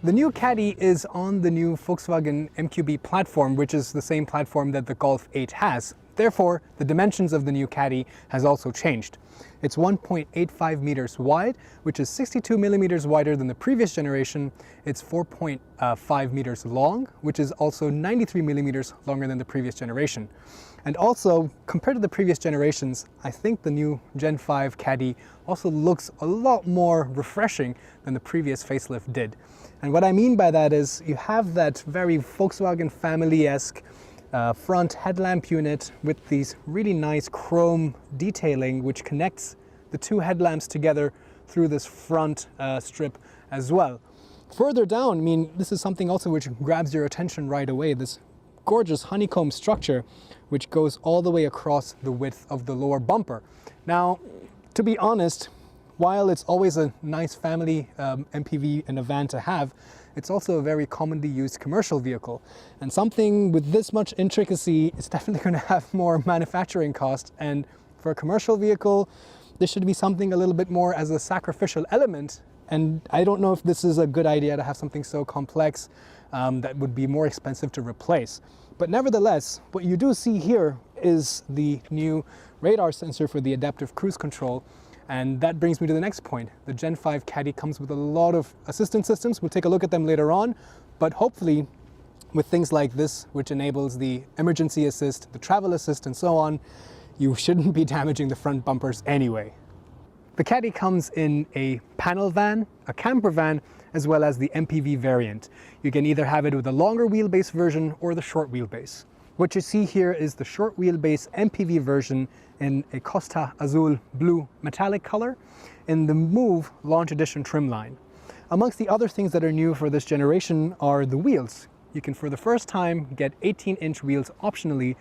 The new Caddy is on the new Volkswagen MQB platform, which is the same platform that the Golf 8 has. Therefore, the dimensions of the new Caddy has also changed. It's 1.85 meters wide, which is 62 millimeters wider than the previous generation. It's 4.5 meters long, which is also 93 millimeters longer than the previous generation. And also, compared to the previous generations, I think the new Gen 5 Caddy also looks a lot more refreshing than the previous facelift did. And what I mean by that is you have that very Volkswagen family-esque front headlamp unit with these really nice chrome detailing which connects the two headlamps together through this front strip as well. Further down, I mean, this is something also which grabs your attention right away, this gorgeous honeycomb structure which goes all the way across the width of the lower bumper. Now, to be honest, while it's always a nice family MPV and a van to have, it's also a very commonly used commercial vehicle. And something with this much intricacy is definitely going to have more manufacturing cost. And for a commercial vehicle, this should be something a little bit more as a sacrificial element. And I don't know if this is a good idea to have something so complex that would be more expensive to replace. But nevertheless, what you do see here is the new radar sensor for the adaptive cruise control. And that brings me to the next point. The Gen 5 Caddy comes with a lot of assistance systems. We'll take a look at them later on, but hopefully with things like this, which enables the emergency assist, the travel assist, and so on, you shouldn't be damaging the front bumpers anyway. The Caddy comes in a panel van, a camper van, as well as the MPV variant. You can either have it with a longer wheelbase version or the short wheelbase. What you see here is the short wheelbase MPV version in a Costa Azul blue metallic color in the Move Launch Edition trim line. Amongst the other things that are new for this generation are the wheels. You can for the first time get 18-inch wheels optionally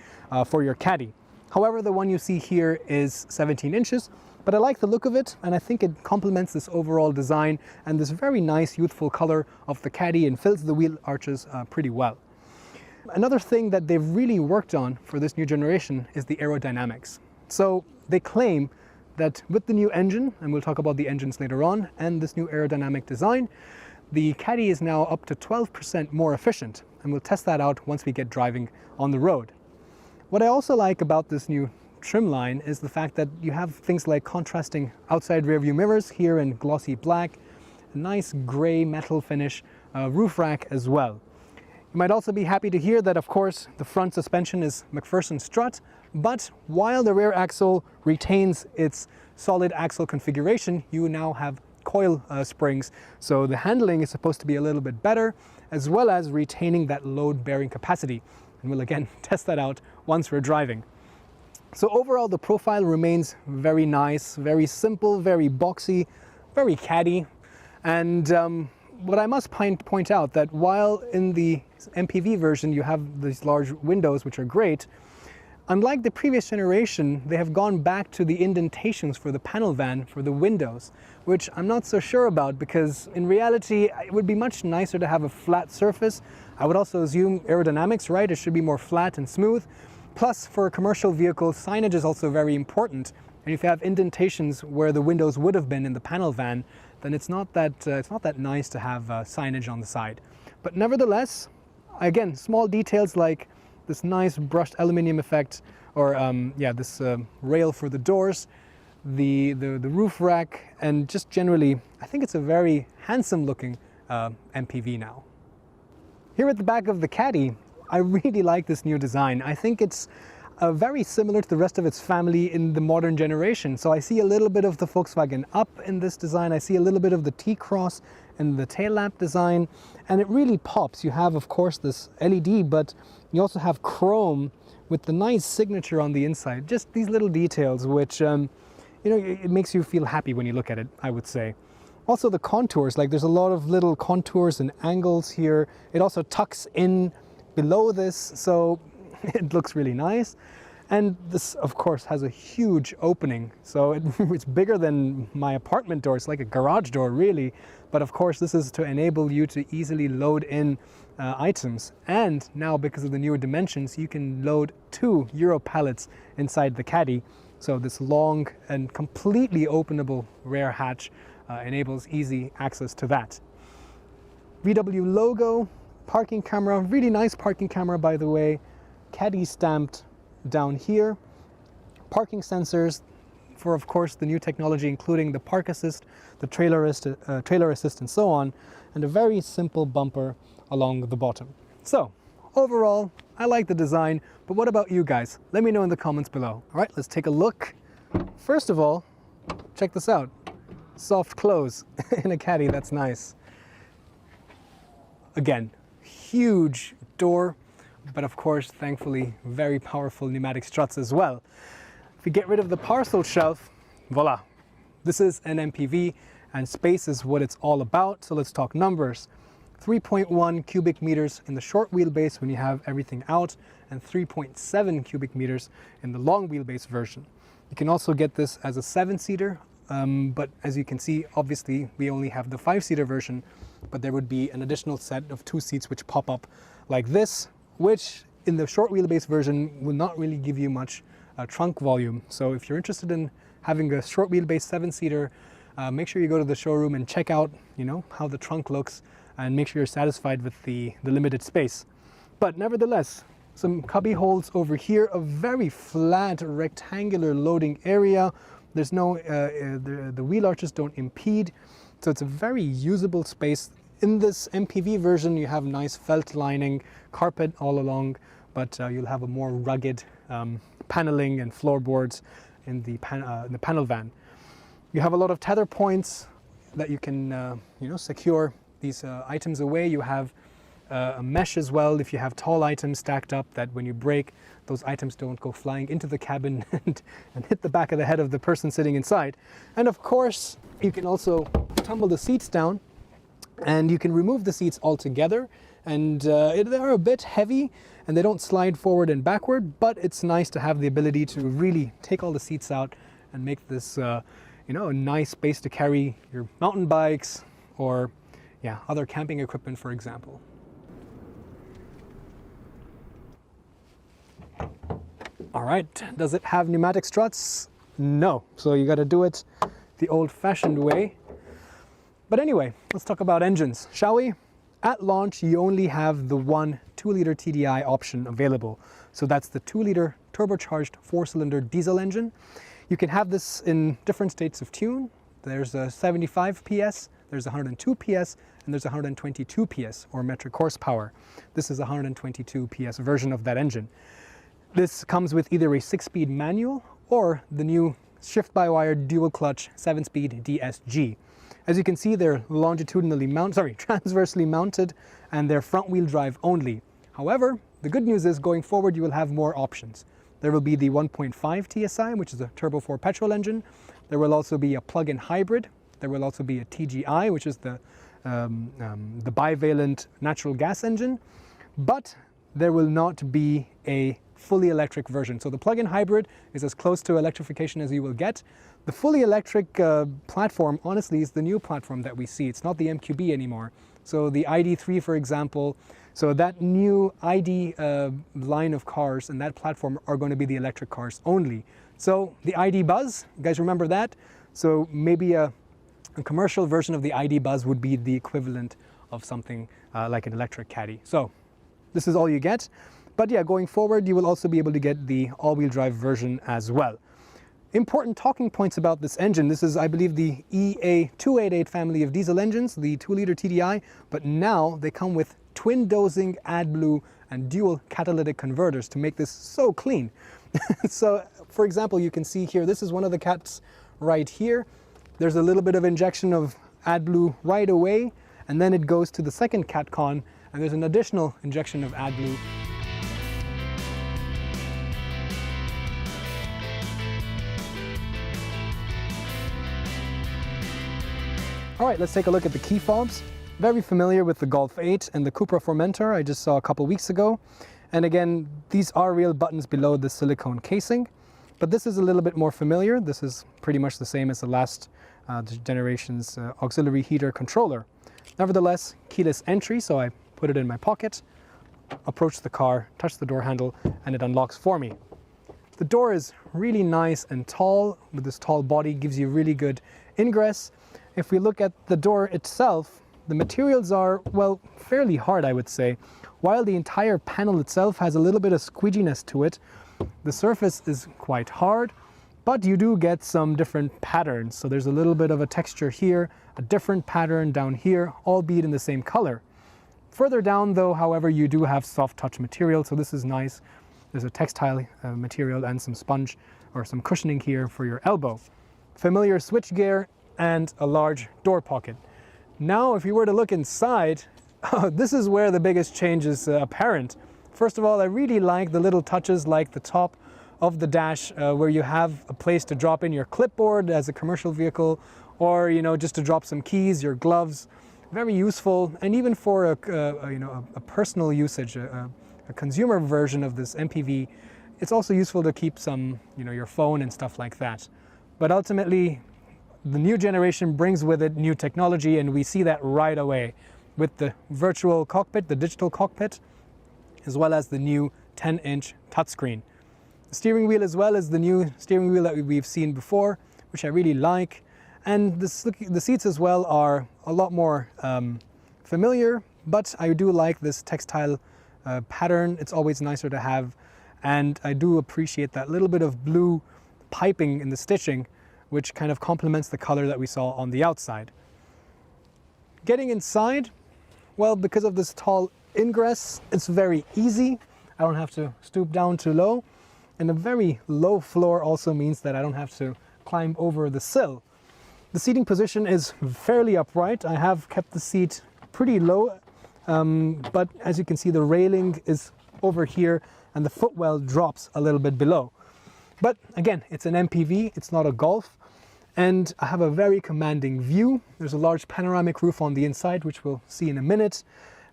for your Caddy. However, the one you see here is 17 inches, but I like the look of it and I think it complements this overall design and this very nice youthful color of the Caddy and fills the wheel arches pretty well. Another thing that they've really worked on for this new generation is the aerodynamics. So they claim that with the new engine, and we'll talk about the engines later on, and this new aerodynamic design, the Caddy is now up to 12% more efficient, and we'll test that out once we get driving on the road. What I also like about this new trim line is the fact that you have things like contrasting outside rear view mirrors here in glossy black, a nice gray metal finish, roof rack as well. You might also be happy to hear that, of course, the front suspension is McPherson strut, but while the rear axle retains its solid axle configuration, you now have coil springs, so the handling is supposed to be a little bit better, as well as retaining that load-bearing capacity. And we'll again test that out once we're driving. So overall, the profile remains very nice, very simple, very boxy, very Caddy. And what I must point out that while in the MPV version you have these large windows which are great, unlike the previous generation, they have gone back to the indentations for the panel van for the windows, which I'm not so sure about because in reality it would be much nicer to have a flat surface. I would also assume aerodynamics, right? It should be more flat and smooth. Plus, for a commercial vehicle, signage is also very important. And if you have indentations where the windows would have been in the panel van, then it's not that nice to have signage on the side. But nevertheless, again, small details like this nice brushed aluminum effect, or this rail for the doors, the roof rack, and just generally, I think it's a very handsome looking MPV now. Here at the back of the Caddy, I really like this new design. I think it's very similar to the rest of its family in the modern generation. So I see a little bit of the Volkswagen Up in this design. I see a little bit of the T-Cross in the tail lamp design, and it really pops. You have, of course, this LED, but you also have chrome with the nice signature on the inside. Just these little details, which it makes you feel happy when you look at it, I would say. Also the contours, like there's a lot of little contours and angles here. It also tucks in below this, so it looks really nice. And this, of course, has a huge opening. So it's bigger than my apartment door. It's like a garage door, really. But of course, this is to enable you to easily load in items. And now, because of the newer dimensions, you can load 2 Euro pallets inside the Caddy. So this long and completely openable rear hatch enables easy access to that. VW logo, parking camera, really nice parking camera by the way, Caddy stamped down here, parking sensors for of course the new technology including the park assist, the trailer assist and so on, and a very simple bumper along the bottom. So overall, I like the design, but what about you guys? Let me know in the comments below. All right, let's take a look. First of all, check this out. Soft close in a Caddy, that's nice. Again, huge door, but of course, thankfully, very powerful pneumatic struts as well. If we get rid of the parcel shelf, voila. This is an MPV and space is what it's all about. So let's talk numbers. 3.1 cubic meters in the short wheelbase when you have everything out, and 3.7 cubic meters in the long wheelbase version. You can also get this as a 7-seater, but as you can see, obviously we only have the 5-seater version, but there would be an additional set of 2 seats which pop up like this, which in the short wheelbase version will not really give you much trunk volume. So if you're interested in having a short wheelbase 7-seater, make sure you go to the showroom and check out, how the trunk looks, and make sure you're satisfied with the limited space. But nevertheless, some cubby holes over here, a very flat rectangular loading area. There's no, the wheel arches don't impede, so it's a very usable space. In this MPV version, you have nice felt lining, carpet all along, but you'll have a more rugged paneling and floorboards in the panel van. You have a lot of tether points that you can, secure these items away. You have a mesh as well if you have tall items stacked up, that when you brake, those items don't go flying into the cabin and hit the back of the head of the person sitting inside. And of course, you can also tumble the seats down and you can remove the seats altogether. And they're a bit heavy and they don't slide forward and backward, but it's nice to have the ability to really take all the seats out and make this a nice space to carry your mountain bikes or other camping equipment, for example. All right, does it have pneumatic struts? No, so you got to do it the old-fashioned way. But anyway, let's talk about engines, shall we? At launch, you only have the one 2-liter TDI option available. So that's the 2-liter turbocharged 4-cylinder diesel engine. You can have this in different states of tune. There's a 75 PS, there's 102 PS, and there's 122 PS, or metric horsepower. This is a 122 PS version of that engine. This comes with either a 6-speed manual or the new shift-by-wire dual-clutch 7-speed DSG. As you can see, they're transversely mounted, and they're front-wheel drive only. However, the good news is going forward you will have more options. There will be the 1.5 TSI, which is a turbo 4 petrol engine. There will also be a plug-in hybrid. There will also be a TGI, which is the bivalent natural gas engine. But there will not be a fully electric version. So the plug-in hybrid is as close to electrification as you will get. The fully electric platform, honestly, is the new platform that we see. It's not the MQB anymore. So the ID3, for example, so that new ID line of cars and that platform are going to be the electric cars only. So the ID Buzz, you guys remember that? So maybe a commercial version of the ID Buzz would be the equivalent of something like an electric Caddy. So this is all you get. But yeah, going forward, you will also be able to get the all-wheel drive version as well. Important talking points about this engine. This is, I believe, the EA288 family of diesel engines, the 2-liter TDI, but now they come with twin dosing, AdBlue, and dual catalytic converters to make this so clean. So, for example, you can see here, this is one of the cats right here. There's a little bit of injection of AdBlue right away, and then it goes to the second CatCon, and there's an additional injection of AdBlue. All right, let's take a look at the key fobs. Very familiar with the Golf 8 and the Cupra Formentor I just saw a couple weeks ago. And again, these are real buttons below the silicone casing, but this is a little bit more familiar. This is pretty much the same as the last generation's auxiliary heater controller. Nevertheless, keyless entry, so I put it in my pocket, approach the car, touch the door handle, and it unlocks for me. The door is really nice and tall, with this tall body, gives you really good ingress. If we look at the door itself, The materials are, well, fairly hard, I would say. While the entire panel itself has a little bit of squidginess to it, the surface is quite hard, but you do get some different patterns. So there's a little bit of a texture here, a different pattern down here, albeit in the same color. Further down though, however, you do have soft touch material, so this is nice. There's a textile material and some sponge or some cushioning here for your elbow. Familiar switchgear and a large door pocket. Now, if you were to look inside, this is where the biggest change is apparent. First of all, I really like the little touches like the top of the dash where you have a place to drop in your clipboard as a commercial vehicle, or just to drop some keys, your gloves. Very useful, and even for a personal usage, a consumer version of this MPV, it's also useful to keep some, your phone and stuff like that. But ultimately, the new generation brings with it new technology, and we see that right away with the virtual cockpit, the digital cockpit, as well as the new 10-inch touchscreen. The steering wheel as well as the new steering wheel that we've seen before, which I really like. And the seats as well are a lot more familiar, but I do like this textile pattern. It's always nicer to have, and I do appreciate that little bit of blue piping in the stitching, which kind of complements the color that we saw on the outside. Getting inside, well, because of this tall ingress, it's very easy. I don't have to stoop down too low, and a very low floor also means that I don't have to climb over the sill. The seating position is fairly upright. I have kept the seat pretty low, but as you can see, the railing is over here and the footwell drops a little bit below. But again, it's an MPV, it's not a Golf, and I have a very commanding view. There's a large panoramic roof on the inside, which we'll see in a minute.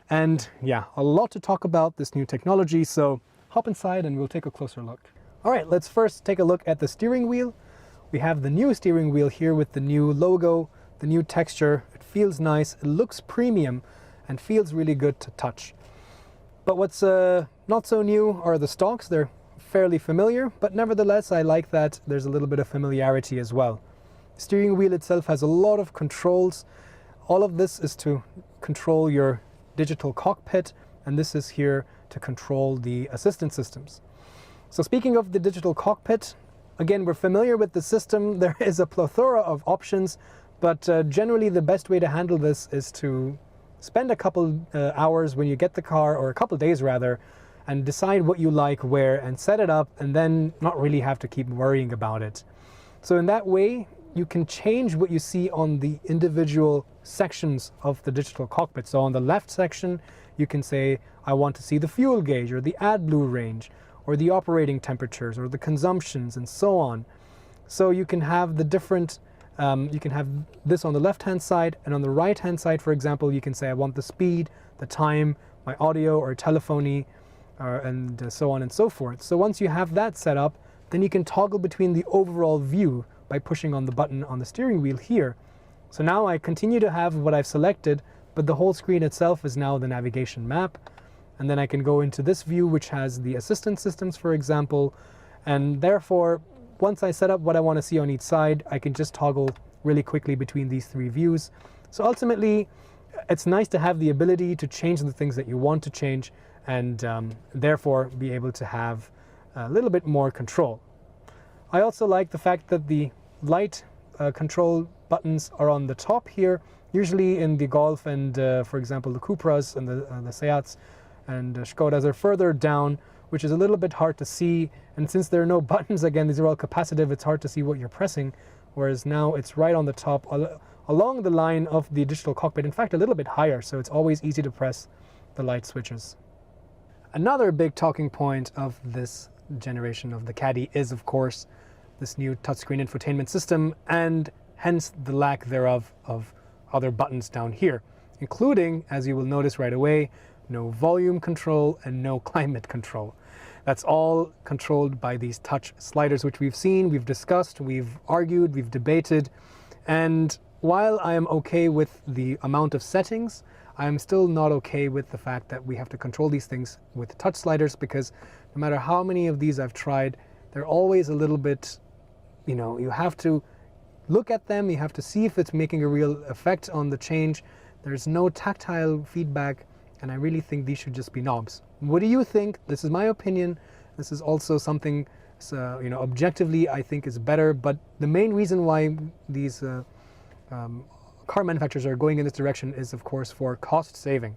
And yeah, a lot to talk about this new technology, so hop inside and we'll take a closer look. All right, let's first take a look at the steering wheel. We have the new steering wheel here with the new logo, the new texture. It feels nice, it looks premium, and feels really good to touch. But what's not so new are the stalks. They're fairly familiar, but nevertheless, I like that there's a little bit of familiarity as well. The steering wheel itself has a lot of controls. All of this is to control your digital cockpit, and this is here to control the assistant systems. So speaking of the digital cockpit, again, we're familiar with the system. There is a plethora of options, but generally the best way to handle this is to spend a couple hours when you get the car, or a couple days rather, and decide what you like where and set it up, and then not really have to keep worrying about it. So in that way, you can change what you see on the individual sections of the digital cockpit. So on the left section, you can say, I want to see the fuel gauge or the AdBlue range or the operating temperatures or the consumptions and so on. So you can have the different, you can have this on the left-hand side, and on the right-hand side, for example, you can say, I want the speed, the time, my audio or telephony, and so on and so forth. So once you have that set up, then you can toggle between the overall view by pushing on the button on the steering wheel here. So now I continue to have what I've selected, but the whole screen itself is now the navigation map. And then I can go into this view, which has the assistant systems, for example. And therefore, once I set up what I want to see on each side, I can just toggle really quickly between these three views. So ultimately, it's nice to have the ability to change the things that you want to change, and therefore be able to have a little bit more control. I also like the fact that the light control buttons are on the top here. Usually in the Golf and, for example, the Cupras and the Seats and Skodas are further down, which is a little bit hard to see. And since there are no buttons, again, these are all capacitive, it's hard to see what you're pressing. Whereas now it's right on the top, along the line of the digital cockpit. In fact, a little bit higher, so it's always easy to press the light switches. Another big talking point of this generation of the Caddy is, of course, this new touchscreen infotainment system, and hence the lack thereof of other buttons down here, including, as you will notice right away, no volume control and no climate control. That's all controlled by these touch sliders, which we've seen, we've discussed, we've argued, we've debated. And while I am okay with the amount of settings, I am still not okay with the fact that we have to control these things with touch sliders, because no matter how many of these I've tried, they're always a little bit, you have to look at them, you have to see if it's making a real effect on the change. There's no tactile feedback, and I really think these should just be knobs. What do you think? This is my opinion. This is also something, objectively I think is better, but the main reason why these car manufacturers are going in this direction is of course for cost saving.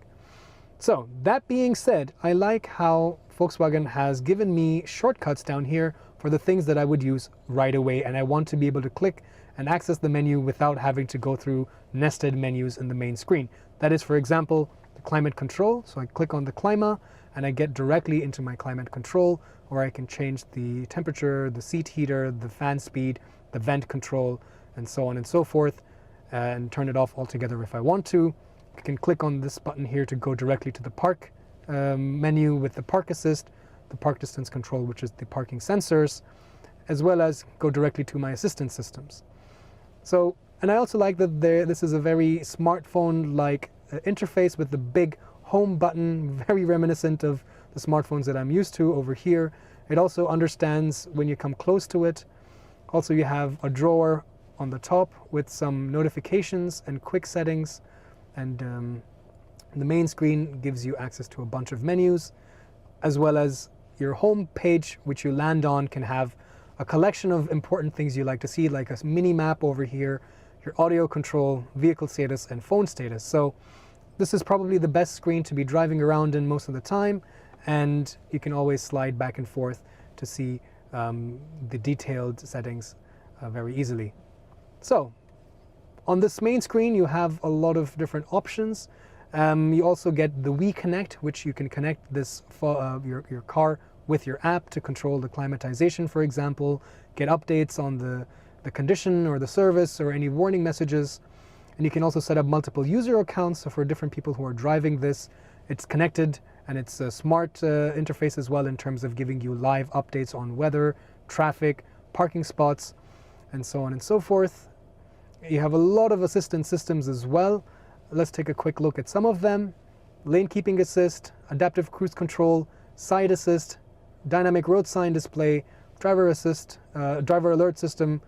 So that being said, I like how Volkswagen has given me shortcuts down here for the things that I would use right away, and I want to be able to click and access the menu without having to go through nested menus in the main screen. That is, for example, the climate control. So I click on the climate and I get directly into my climate control, where I can change the temperature, the seat heater, the fan speed, the vent control, and so on and so forth, and turn it off altogether if I want to. I can click on this button here to go directly to the park menu with the park assist, the park distance control, which is the parking sensors, as well as go directly to my assistance systems. So, and I also like that this is a very smartphone-like interface with the big home button, very reminiscent of the smartphones that I'm used to over here. It also understands when you come close to it. Also, you have a drawer on the top with some notifications and quick settings, and the main screen gives you access to a bunch of menus, as well as your home page, which you land on, can have a collection of important things you like to see, like a mini map over here, your audio control, vehicle status, and phone status. So this is probably the best screen to be driving around in most of the time, and you can always slide back and forth to see the detailed settings very easily. So on this main screen you have a lot of different options. You also get the We Connect, which you can connect this your car with your app to control the climatization, for example, get updates on the condition or the service or any warning messages. And you can also set up multiple user accounts, so for different people who are driving this, it's connected, and it's a smart interface as well in terms of giving you live updates on weather, traffic, parking spots, and so on and so forth. You have a lot of assistance systems as well. Let's take a quick look at some of them. Lane keeping assist, adaptive cruise control, side assist, dynamic road sign display, driver assist, driver alert system,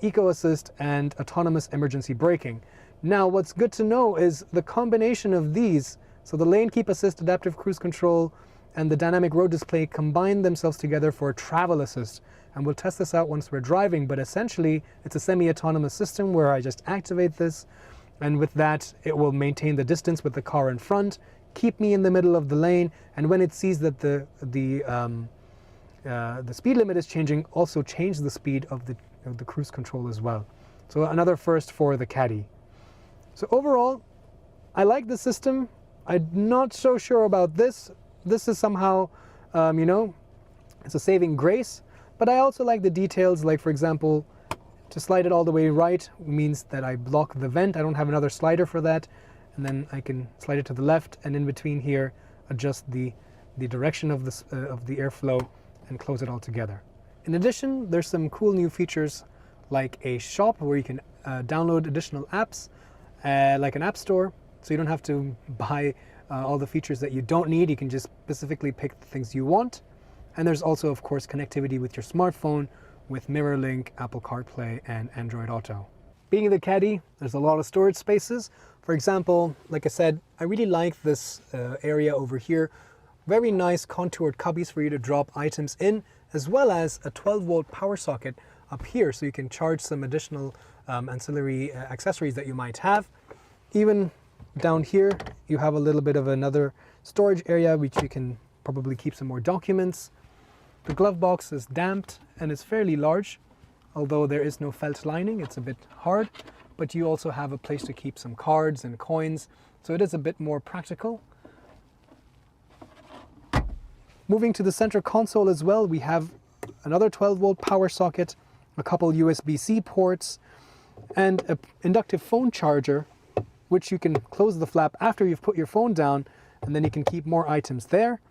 eco assist, and autonomous emergency braking. Now what's good to know is the combination of these, so the lane keep assist, adaptive cruise control, and the dynamic road display combine themselves together for travel assist. And we'll test this out once we're driving, but essentially it's a semi-autonomous system where I just activate this, and with that it will maintain the distance with the car in front, keep me in the middle of the lane, and when it sees that the speed limit is changing, also change the speed of the cruise control as well. So another first for the Caddy. So overall, I like the system. I'm not so sure about this. This is somehow, it's a saving grace, but I also like the details, like for example, to slide it all the way right means that I block the vent. I don't have another slider for that. And then I can slide it to the left, and in between here, adjust the direction of the airflow and close it all together. In addition, there's some cool new features like a shop where you can download additional apps, like an app store, so you don't have to buy all the features that you don't need. You can just specifically pick the things you want. And there's also, of course, connectivity with your smartphone with MirrorLink, Apple CarPlay, and Android Auto. Being in the Caddy, there's a lot of storage spaces. For example, like I said, I really like this area over here. Very nice contoured cubbies for you to drop items in, as well as a 12-volt power socket up here, so you can charge some additional ancillary accessories that you might have. Even down here, you have a little bit of another storage area, which you can probably keep some more documents. The glove box is damped and it's fairly large, although there is no felt lining. It's a bit hard, but you also have a place to keep some cards and coins, so it is a bit more practical. Moving to the center console as well, we have another 12-volt power socket, a couple USB-C ports, and an inductive phone charger, which you can close the flap after you've put your phone down, and then you can keep more items there.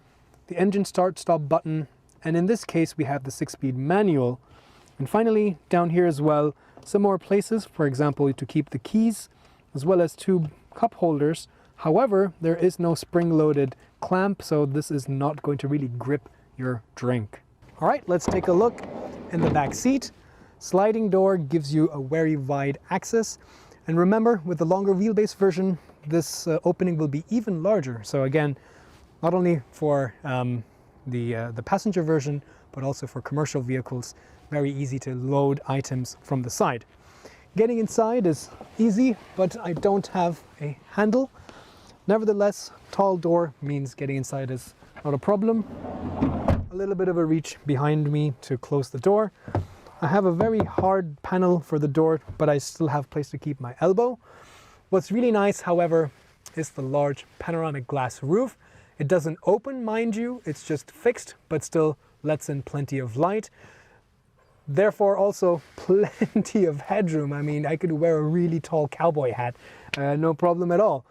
The engine start-stop button, and in this case we have the 6-speed manual. And finally, down here as well, some more places, for example, to keep the keys, as well as 2 cup holders. However, there is no spring-loaded clamp, so this is not going to really grip your drink. All right, let's take a look in the back seat. Sliding door gives you a very wide access, And remember, with the longer wheelbase version, this opening will be even larger. So again, not only for the passenger version, but also for commercial vehicles, very easy to load items from the side. Getting inside is easy, but I don't have a handle. Nevertheless, tall door means getting inside is not a problem. A little bit of a reach behind me to close the door. I have a very hard panel for the door, but I still have place to keep my elbow. What's really nice, however, is the large panoramic glass roof. It doesn't open, mind you, it's just fixed, but still lets in plenty of light. Therefore, also plenty of headroom. I mean, I could wear a really tall cowboy hat, no problem at all.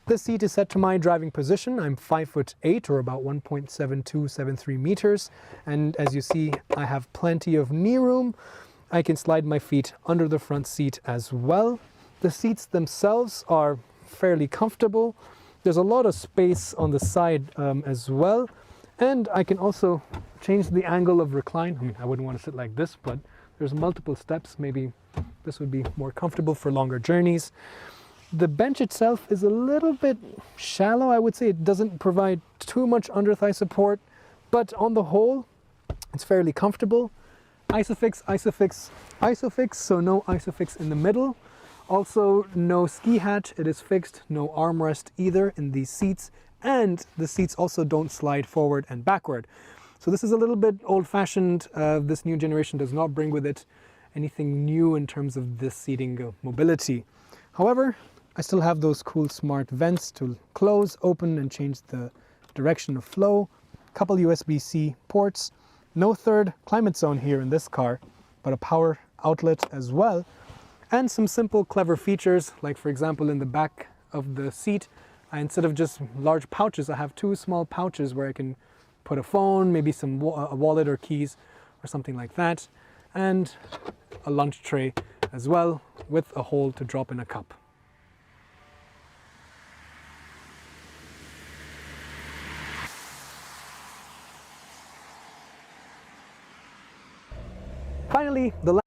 This seat is set to my driving position. I'm 5'8", or about 1.7273 meters. And as you see, I have plenty of knee room. I can slide my feet under the front seat as well. The seats themselves are fairly comfortable. There's a lot of space on the side as well. And I can also change the angle of recline. I mean, I wouldn't want to sit like this, but there's multiple steps. Maybe this would be more comfortable for longer journeys. The bench itself is a little bit shallow, I would say. It doesn't provide too much under thigh support, but on the whole, it's fairly comfortable. Isofix, isofix, isofix, so no isofix in the middle. Also, no ski hat, it is fixed, no armrest either in these seats, and the seats also don't slide forward and backward. So this is a little bit old-fashioned. This new generation does not bring with it anything new in terms of this seating mobility. However, I still have those cool smart vents to close, open, and change the direction of flow. Couple USB-C ports. No third climate zone here in this car, but a power outlet as well. And some simple, clever features, like for example in the back of the seat, instead of just large pouches, I have two small pouches where I can put a phone, maybe some a wallet or keys or something like that, and a lunch tray as well with a hole to drop in a cup. Finally, the